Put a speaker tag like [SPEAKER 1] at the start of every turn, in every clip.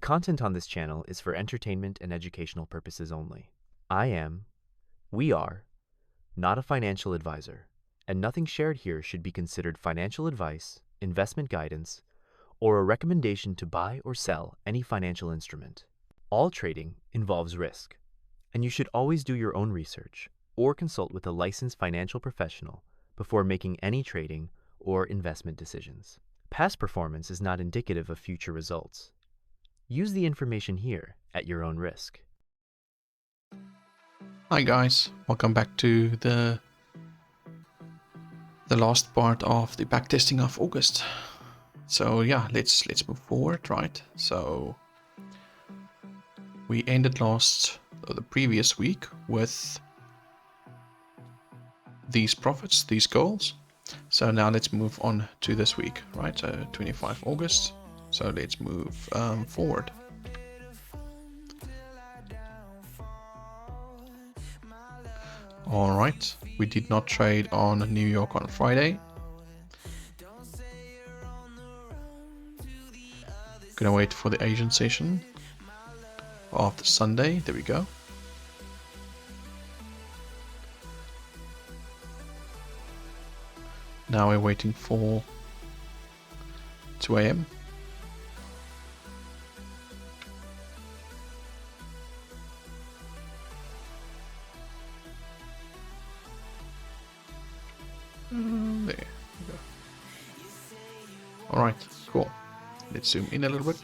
[SPEAKER 1] content on this channel is for entertainment and educational purposes only. We are, not a financial advisor, and nothing shared here should be considered financial advice, investment guidance, or a recommendation to buy or sell any financial instrument. All trading involves risk, and you should always do your own research or consult with a licensed financial professional before making any trading or investment decisions. Past performance is not indicative of future results. Use the information here at your own risk.
[SPEAKER 2] Hi guys, welcome back to the last part of the backtesting of August. So yeah, let's move forward, right? So we ended the previous week with these profits, these goals. So now let's move on to this week, right? So 25 August. So let's move forward. All right, we did not trade on New York on Friday. Gonna wait for the Asian session after Sunday. There we go. Now we're waiting for 2 a.m. There we go. Alright, cool. Let's zoom in a little bit.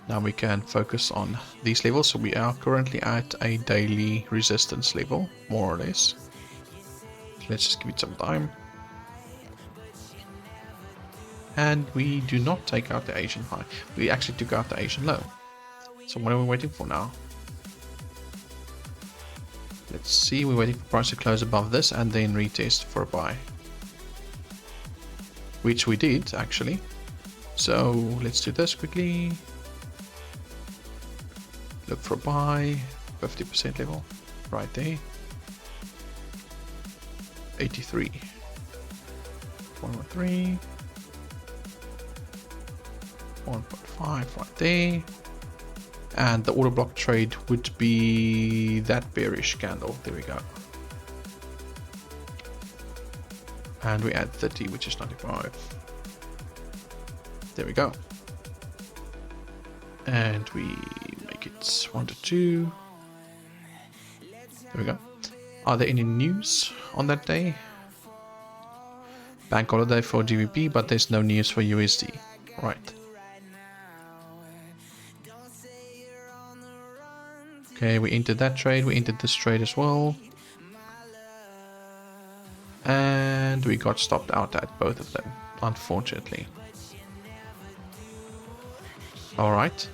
[SPEAKER 2] Now we can focus on these levels. So we are currently at a daily resistance level, more or less. So let's just give it some time. And we do not take out the Asian high. We actually took out the Asian low. So what are we waiting for now? Let's see, we're waiting for price to close above this and then retest for a buy. Which we did actually. So let's do this quickly. Look for a buy, 50% level, right there. 83. 113. 1.5 right there. And the order block trade would be that bearish candle. There we go. And we add 30, which is 95. There we go. And we make it 1 to 2. There we go. Are there any news on that day? Bank holiday for GBP, but there's no news for USD. Right. Okay, we entered that trade. We entered this trade as well. And we got stopped out at both of them, unfortunately. Alright.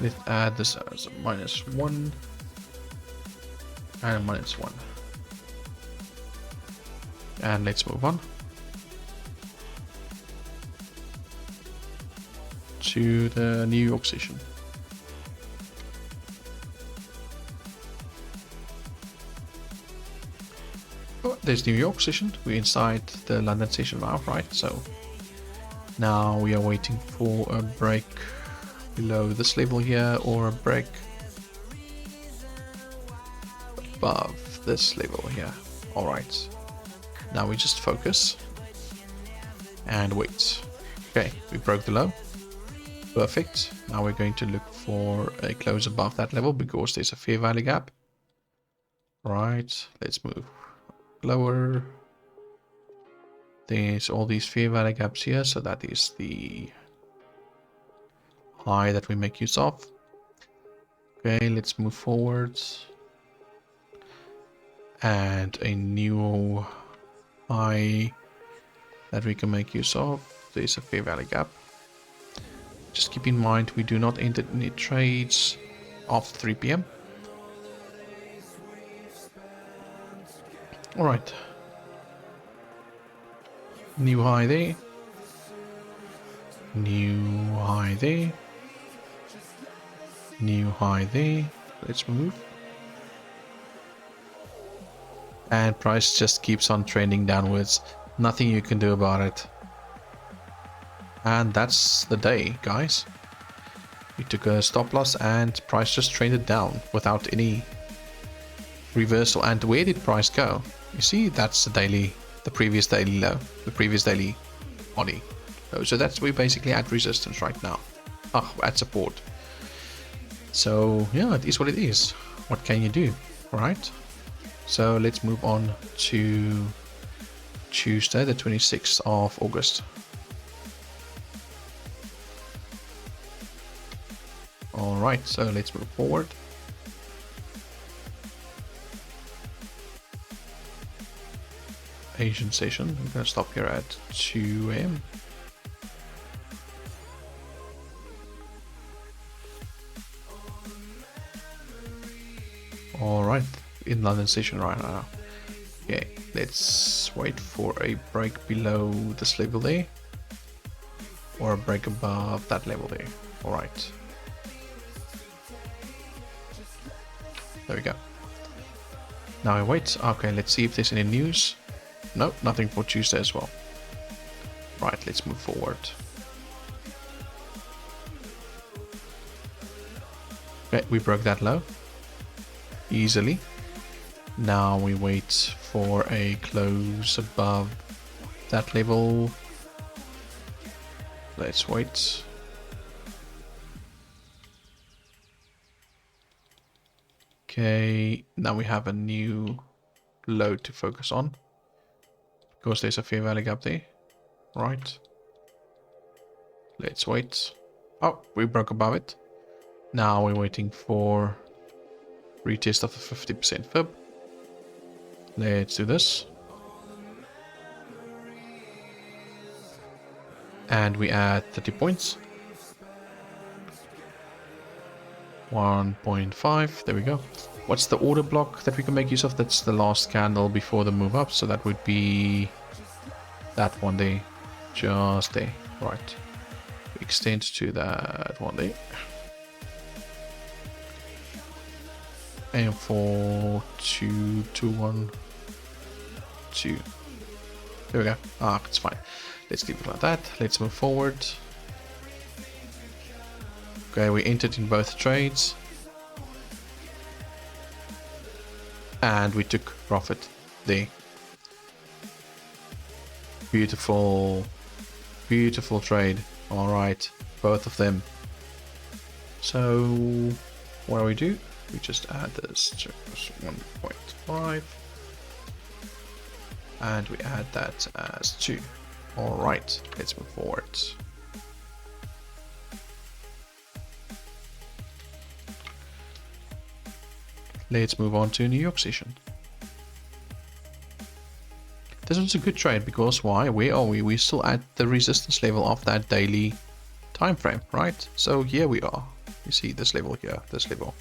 [SPEAKER 2] Let's add this as a -1 and a -1. And let's move on to the New York session. Oh, there's New York session. We're inside the London session now, right? So now we are waiting for a break below this level here or a break above this level here. All right. Now we just focus and wait. Okay, we broke the low. Perfect. Now we're going to look for a close above that level because there's a fair value gap. Right, let's move lower. There's all these fair value gaps here, so that is the high that we make use of. Okay, let's move forward. And a new high that we can make use of. There's a fair value gap. Just keep in mind we do not enter any trades after 3 p.m. Alright. New high there. New high there. New high there. Let's move. And price just keeps on trending downwards. Nothing you can do about it. And that's the day, guys. We took a stop loss and price just trended down without any reversal. And where did price go? You see, that's the previous daily low, the previous daily body. So that's, we're basically at resistance right now. At support. So yeah, it is what it is. What can you do? Alright. So let's move on to Tuesday, the 26th of August. Alright, so let's move forward. Asian session. I'm gonna stop here at 2 AM. Alright, in London session right now. Okay, let's wait for a break below this level there. Or a break above that level there. Alright. There we go. Now I wait. Okay, let's see if there's any news. Nope, nothing for Tuesday as well. Right, let's move forward. Okay, we broke that low. Easily. Now we wait for a close above that level. Let's wait. Okay, now we have a new low to focus on. Because there's a fair value gap there. Right. Let's wait. Oh, we broke above it. Now we're waiting for retest of the 50% fib. Let's do this. And we add 30 points. 1.5. There we go. What's the order block that we can make use of? That's the last candle before the move up. So that would be that one there. Just there. Right. Extend to that one there. And for 2, 2, 1, 2. There we go. It's fine. Let's leave it like that. Let's move forward. Okay, we entered in both trades. And we took profit there. Beautiful. Beautiful trade. Alright, both of them. So, what do we do? We just add this to 1.5. And we add that as 2. Alright, let's move forward. Let's move on to New York session. This was a good trade because why? Where are we? We're still at the resistance level of that daily time frame, right? So here we are. You see this level here, this level.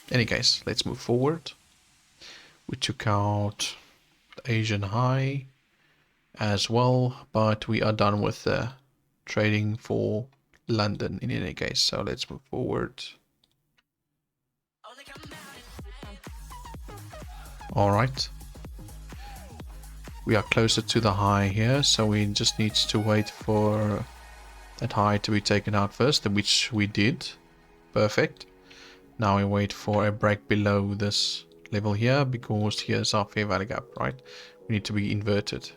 [SPEAKER 2] In any case, let's move forward. We took out the Asian high as well, but we are done with the trading for London in any case. So let's move forward. Alright. We are closer to the high here, so we just need to wait for that high to be taken out first, which we did. Perfect. Now we wait for a break below this level here, because here's our fair value gap, right? We need to be inverted.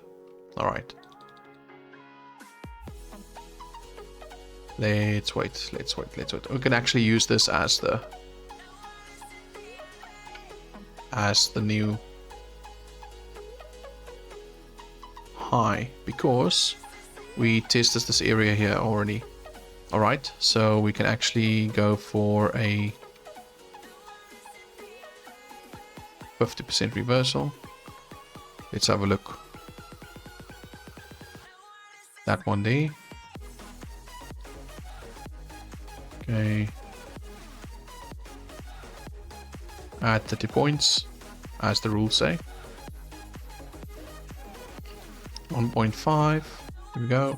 [SPEAKER 2] Alright. Let's wait, let's wait, let's wait. We can actually use this as the new high, because we tested this area here already. Alright, so we can actually go for a 50% reversal. Let's have a look. That one there. Okay. Add 30 points, as the rules say. 1.5. Here we go.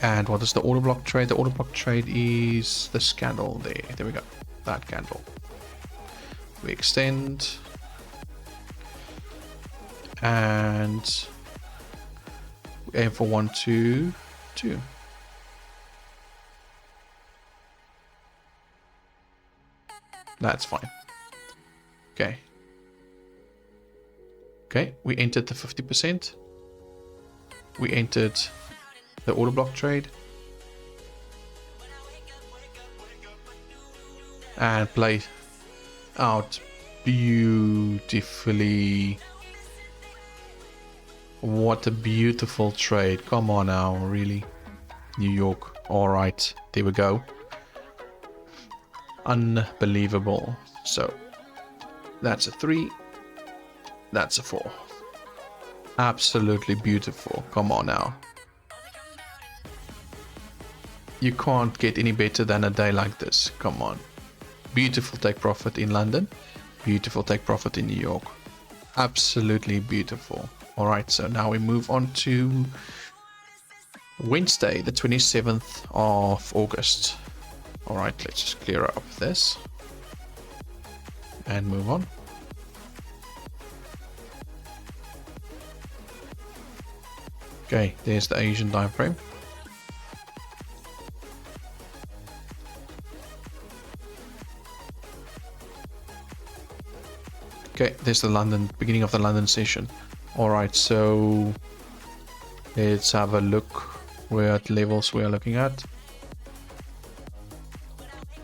[SPEAKER 2] And what is the order block trade? The order block trade is this candle there. There we go. That candle. We extend. And we aim for 1, 2. 2. That's fine. Okay. Okay, we entered the 50%. We entered the order block trade. And play out beautifully. What a beautiful trade. Come on now, really. New York. Alright, there we go. Unbelievable. So, that's a 3. That's a 4. Absolutely beautiful. Come on now. You can't get any better than a day like this. Come on. Beautiful take profit in London. Beautiful take profit in New York. Absolutely beautiful. Alright, so now we move on to Wednesday, the 27th of August. Alright, let's just clear up this. And move on. Okay, there's the Asian time frame. Okay, there's the beginning of the London session. Alright, so let's have a look what levels we are looking at.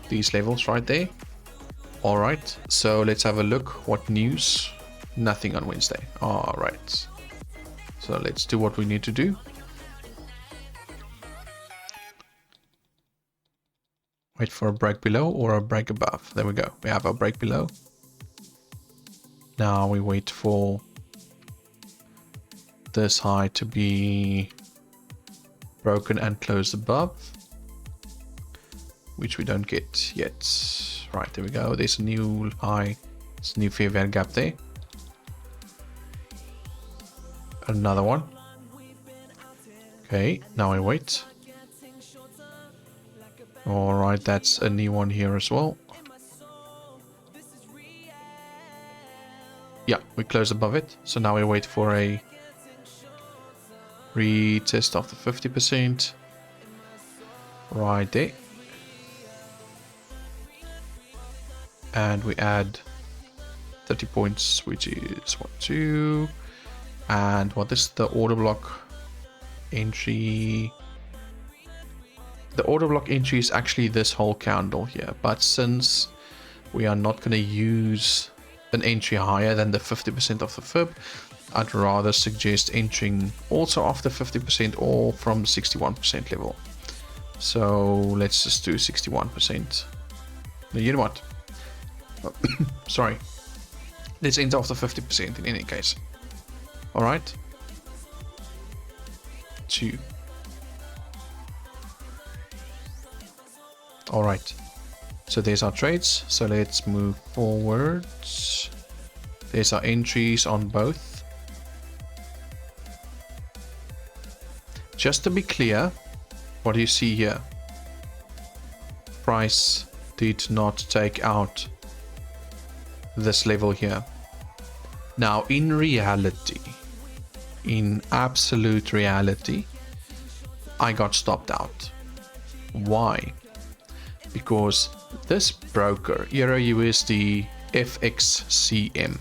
[SPEAKER 2] These levels right there. Alright, so let's have a look. What news? Nothing on Wednesday. Alright. So let's do what we need to do. Wait for a break below or a break above. There we go. We have a break below. Now we wait for this high to be broken and closed above, which we don't get yet. Right, there we go. There's a new high. It's a new fair value gap there. Another one. Okay, now I wait. Alright, that's a new one here as well. Yeah, we close above it. So now we wait for a retest of the 50%. Right there. And we add 30 points, which is 1, 2. And what is the order block entry? The order block entry is actually this whole candle here. But since we are not going to use an entry higher than the 50% of the fib, I'd rather suggest entering also after 50% or from 61% level. So let's just do 61%. No, you know what? Sorry. Let's enter after 50% in any case. Alright. 2. Alright. So there's our trades. So let's move forwards. There's our entries on both. Just to be clear, what do you see here? Price did not take out this level here. Now, in reality, in absolute reality, I got stopped out. Why? Because this broker, EURUSD FXCM,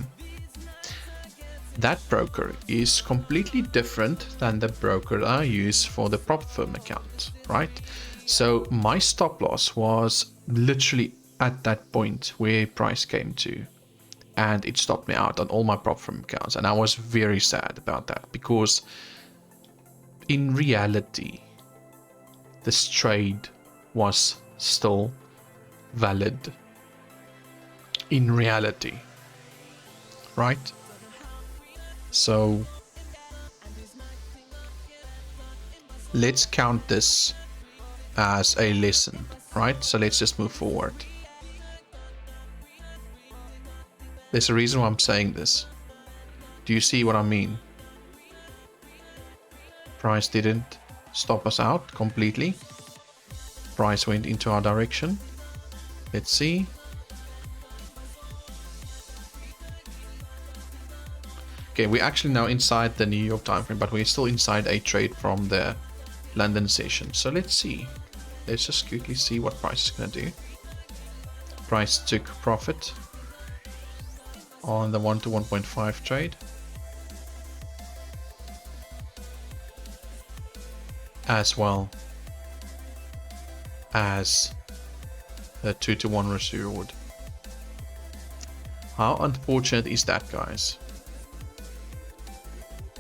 [SPEAKER 2] that broker is completely different than the broker I use for the prop firm account, right? So my stop loss was literally at that point where price came to, and it stopped me out on all my prop firm accounts, and I was very sad about that, because in reality this trade was still valid in reality, right? So let's count this as a lesson, right? So let's just move forward. There's a reason why I'm saying this. Do you see what I mean? Price didn't stop us out completely. Price went into our direction. Let's see. Okay, we're actually now inside the New York time frame, but we're still inside a trade from the London session. So let's see. Let's just quickly see what price is going to do. Price took profit on the 1 to 1.5 trade, as well as the 2 to 1 risk reward. How unfortunate is that, guys?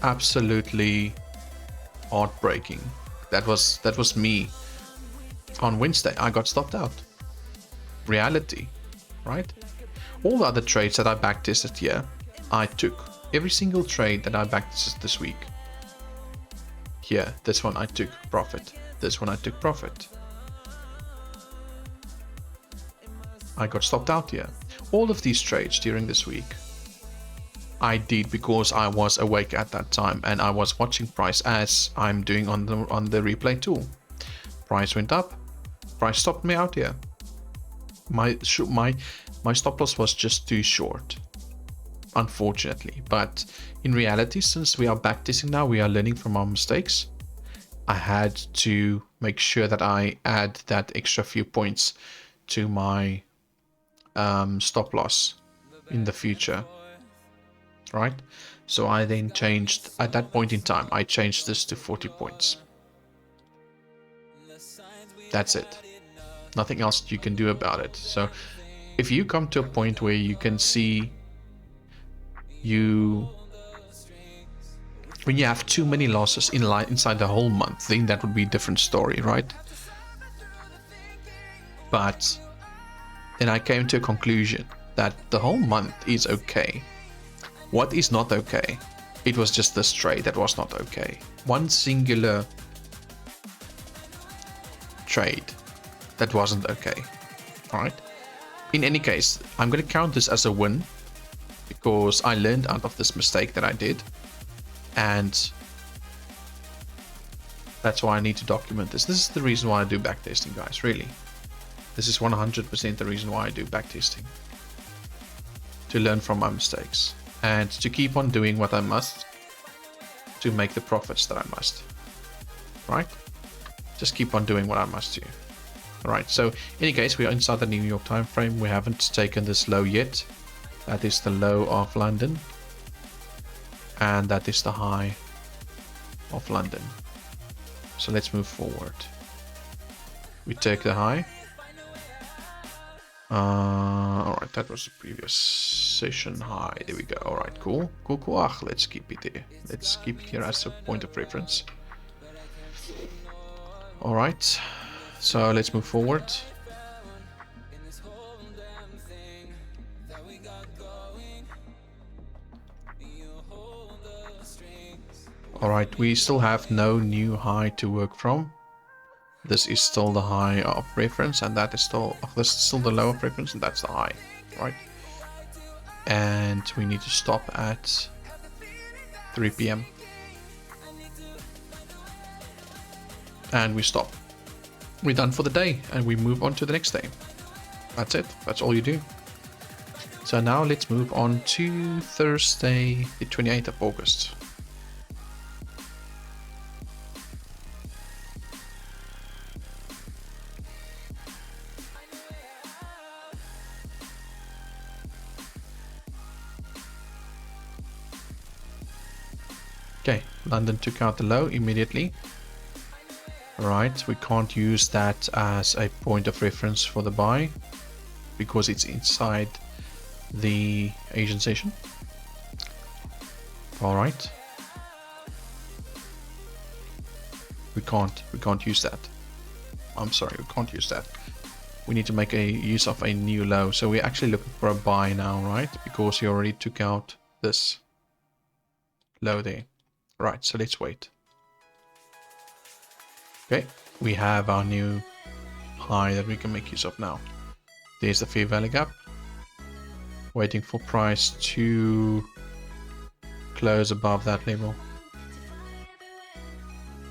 [SPEAKER 2] Absolutely heartbreaking. That was me. On Wednesday, I got stopped out. Reality, right? All the other trades that I backtested here, I took. Every single trade that I backtested this week. Here, this one I took profit. This one I took profit. I got stopped out here. All of these trades during this week, I did because I was awake at that time and I was watching price as I'm doing on the replay tool. Price went up. Price stopped me out here. My stop loss was just too short, unfortunately. But in reality, since we are backtesting now, we are learning from our mistakes. I had to make sure that I add that extra few points to my stop loss in the future, right? So I then changed, at that point in time, I changed this to 40 points. That's it. Nothing else you can do about it. So if you come to a point where you can see when you have too many losses inside the whole month, then that would be a different story, right? But then I came to a conclusion that the whole month is okay. What is not okay? It was just this trade that was not okay. One singular trade that wasn't okay. All right. In any case, I'm going to count this as a win because I learned out of this mistake that I did, and that's why I need to document this. This is the reason why I do backtesting, guys. Really, this is 100% the reason why I do backtesting, to learn from my mistakes and to keep on doing what I must to make the profits that I must. Right? Just keep on doing what I must do. Alright, so in any case, we are inside the New York time frame. We haven't taken this low yet. That is the low of London. And that is the high of London. So let's move forward. We take the high. Alright, that was the previous session high. There we go. Alright, cool. Cool, cool. Ah, let's keep it there. Let's keep it here as a point of reference. Alright. So let's move forward. Alright, we still have no new high to work from. This is still the high of reference, and that is still, this is still the low of reference, and that's the high, right? And we need to stop at 3 p.m. And we stop. We're done for the day, and we move on to the next day. That's it. That's all you do. So now let's move on to Thursday, the 28th of August. Okay, London took out the low immediately. Right, we can't use that as a point of reference for the buy because it's inside the Asian session. Alright. We can't use that. I'm sorry, we can't use that. We need to make a use of a new low. So we're actually looking for a buy now, right? Because you already took out this low there. Right, so let's wait. Okay, we have our new high that we can make use of now. There's the fair value gap. Waiting for price to close above that level,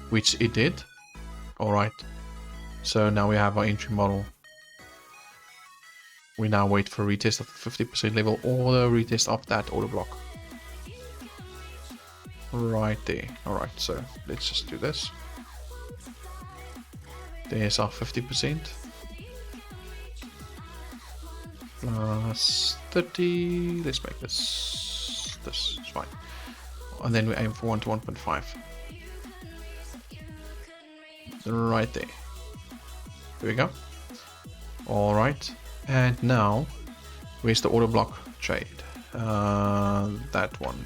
[SPEAKER 2] which it did. Alright, so now we have our entry model. We now wait for a retest of the 50% level or the retest of that order block. Right there. Alright, so let's just do this. There's our 50%. Plus 30. Let's make this. This is fine. And then we aim for 1 to 1.5. Right there. Here we go. Alright. And now, where's the order block trade? That one.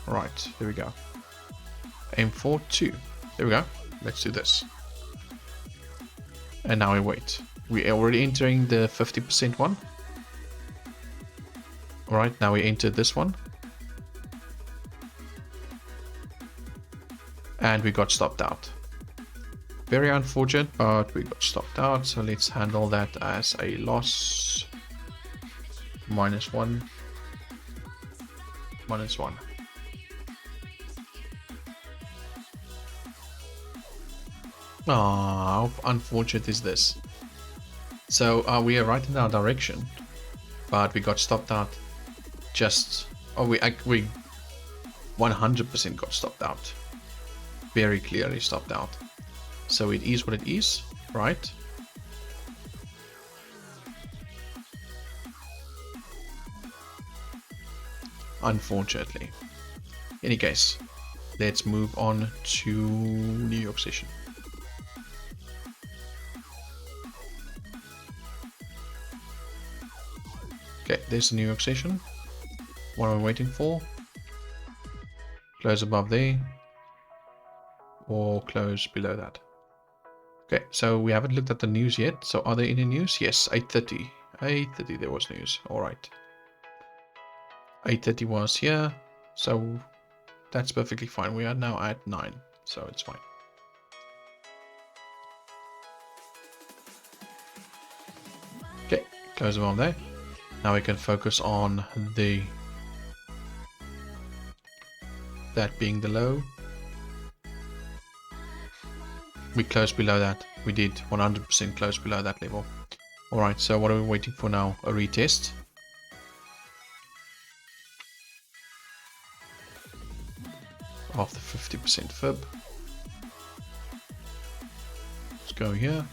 [SPEAKER 2] Right, there we go. Aim for 2. There we go. Let's do this. And now we wait. We are already entering the 50% one. Alright, now we entered this one. And we got stopped out. Very unfortunate, but we got stopped out. So let's handle that as a loss. -1. -1. Ah, how unfortunate is this? So we are right in our direction, but we got stopped out. We 100% got stopped out. Very clearly stopped out. So it is what it is, right? Unfortunately. In any case, let's move on to New York session. Okay, there's the New York session. What am I waiting for? Close above there. Or close below that. Okay, so we haven't looked at the news yet. So are there any news? Yes, 8:30. 8:30 there was news. Alright. 8:30 was here. So that's perfectly fine. We are now at 9. So it's fine. Okay, close above there. Now we can focus on that being the low. We closed below that. We did 100% close below that level. Alright, so what are we waiting for now? A retest. Of the 50% fib. Let's go here.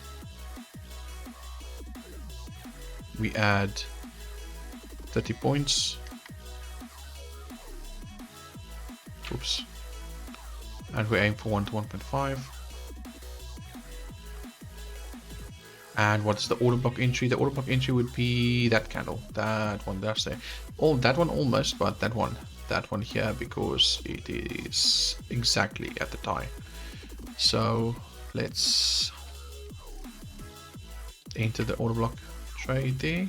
[SPEAKER 2] We add 30 points. Oops. And we aim for 1 to 1.5. And what's the order block entry? The order block entry would be that candle. That one, that's there. Oh, that one almost, but that one here, because it is exactly at the tie. So let's enter the order block trade there.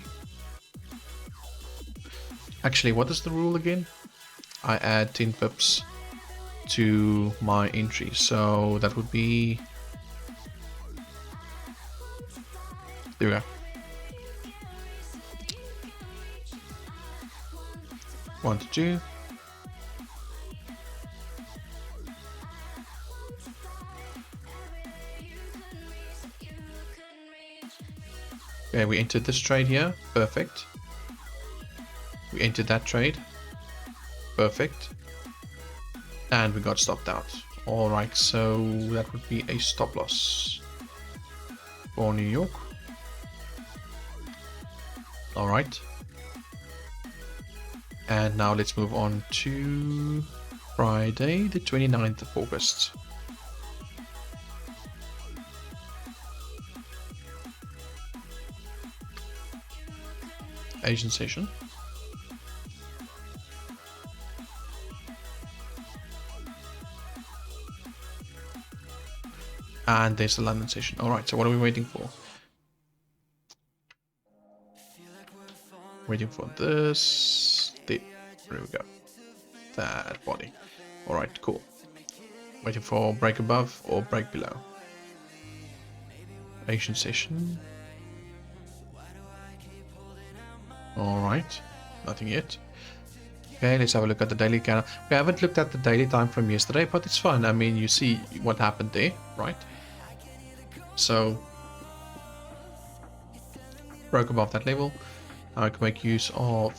[SPEAKER 2] Actually, what is the rule again? I add 10 pips to my entry, so that would be, there we go. 1 to 2. Okay, we entered this trade here. Perfect. We entered that trade. Perfect. And we got stopped out. Alright, so that would be a stop loss for New York. Alright. And now let's move on to Friday, the 29th of August. Asian session. And there's the London session. Alright, so what are we waiting for? Waiting for this. There we go. That body. Alright, cool. Waiting for break above or break below. Asian session. Alright, nothing yet. Okay, let's have a look at the daily candle. We haven't looked at the daily time from yesterday, but it's fine. I mean, you see what happened there, right? So, broke above that level. Now I can make use of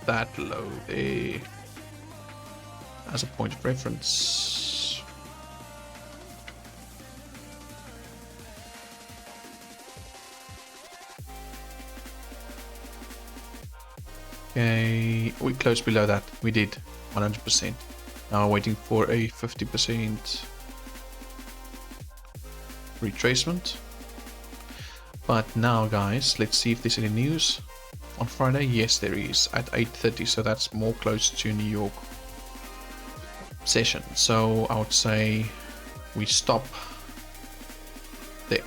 [SPEAKER 2] that low there as a point of reference. Okay, we closed below that. We did 100%. Now waiting for a 50% retracement. But now, guys, let's see if there's any news on Friday. Yes, there is at 8:30, so that's more close to New York session. So I would say we stop there.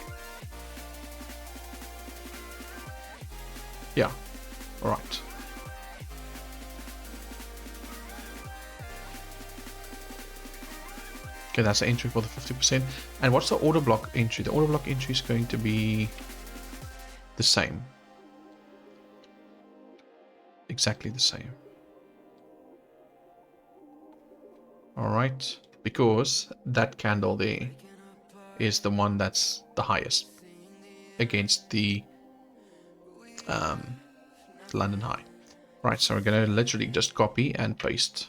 [SPEAKER 2] Yeah, all right. Okay, that's the entry for the 50%. And what's the order block entry? The order block entry is going to be the same. Exactly the same. All right, because that candle there is the one that's the highest against the London high. Right, so we're gonna literally just copy and paste.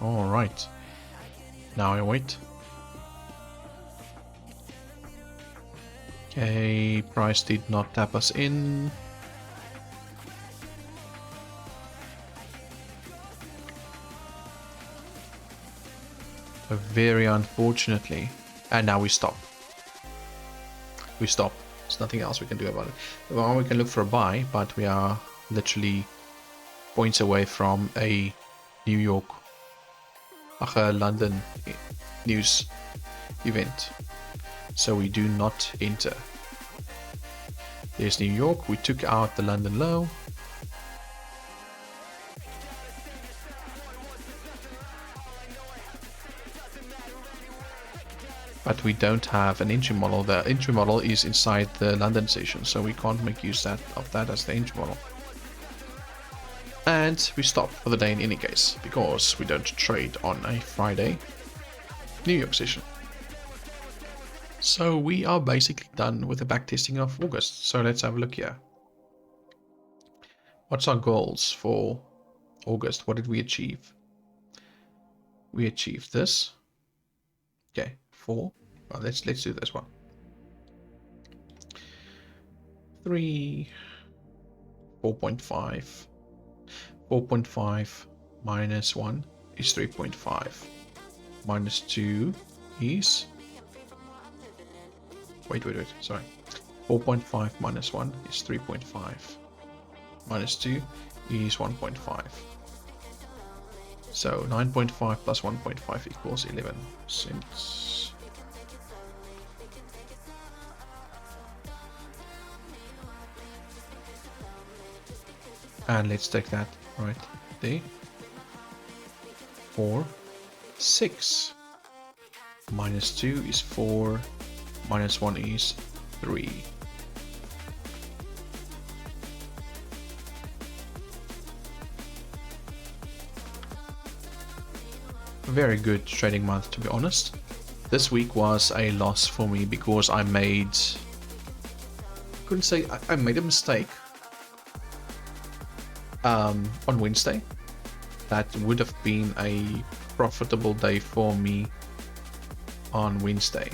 [SPEAKER 2] All right, now I wait. Okay, price did not tap us in. So very unfortunately, and now we stop. We stop. There's nothing else we can do about it. Well, we can look for a buy, but we are literally points away from a New York, a London news event. So we do not enter. There's New York. We took out the London low. But we don't have an entry model. The entry model is inside the London session, so we can't make use of that as the entry model. And we stop for the day in any case, because we don't trade on a Friday New York session. So we are basically done with the backtesting of August. So let's have a look here. What's our goals for August? What did we achieve? We achieved this. Okay, 4. Well, let's do this one. 3, 4.5. 4.5 minus 1 is 3.5. Minus 2 is... Wait, sorry. 4.5 minus 1 is 3.5. Minus 2 is 1.5. So 9.5 plus 1.5 equals 11 cents. And let's take that right there. 4, 6. Minus 2 is 4. Minus 1 is 3. Very good trading month, to be honest. This week was a loss for me because I made... couldn't say... I made a mistake on Wednesday. That would have been a profitable day for me on Wednesday.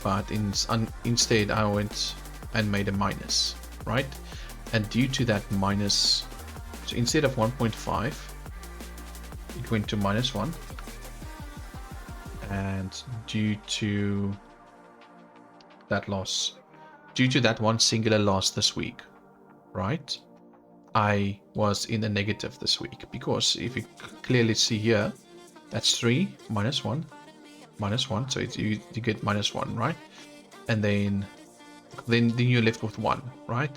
[SPEAKER 2] But instead I went and made a minus, right? And due to that minus, so instead of 1.5, it went to minus 1. And due to that loss, due to that one singular loss this week, right? I was in the negative this week, because if you clearly see here, that's 3 minus 1. Minus 1, so it's, you get minus 1, right? And then you're left with 1, right?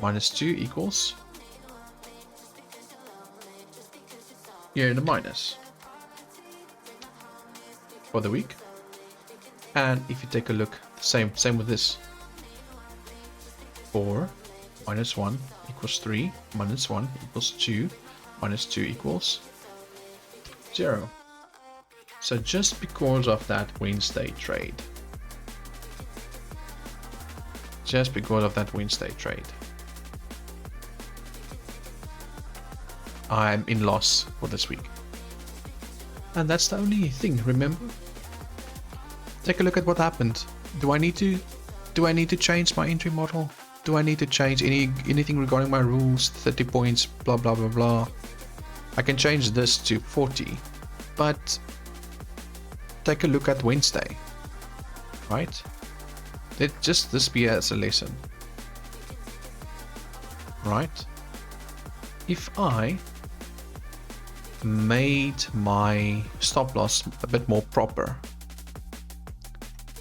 [SPEAKER 2] Minus 2 equals, you're in a minus for the week. And if you take a look, same with this. 4 minus 1 equals 3, minus 1 equals 2, minus 2 equals 0. So just because of that Wednesday trade, I'm in loss for this week. And that's the only thing, remember? Take a look at what happened. Do I need to change my entry model? Do I need to change anything regarding my rules? 30 points, blah blah blah blah. I can change this to 40, but take a look at Wednesday, right? Let just this be as a lesson, right? If I made my stop loss a bit more proper,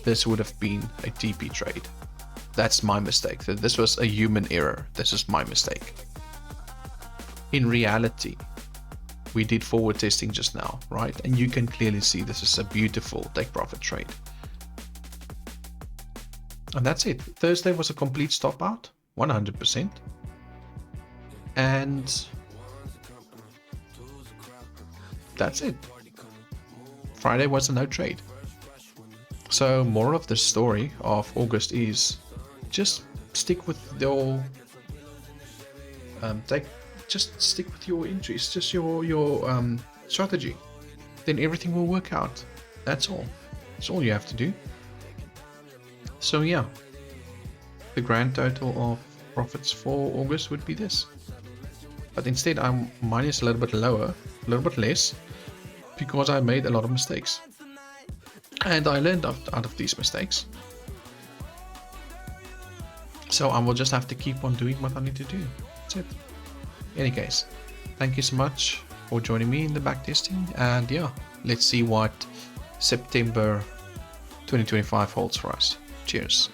[SPEAKER 2] this would have been a TP trade. That's my mistake. This was a human error. This is my mistake. In reality, we did forward testing just now, right? And you can clearly see this is a beautiful take profit trade. And that's it. Thursday was a complete stop out, 100%. And that's it. Friday was a no trade. So moral of the story of August is just stick with your just stick with your entries, just your strategy. Then everything will work out. That's all. That's all you have to do. So yeah, the grand total of profits for August would be this. But instead mine is a little bit lower, a little bit less, because I made a lot of mistakes. And I learned out of these mistakes. So I will just have to keep on doing what I need to do. That's it. In any case, thank you so much for joining me in the backtesting. And yeah, let's see what September 2025 holds for us. Cheers.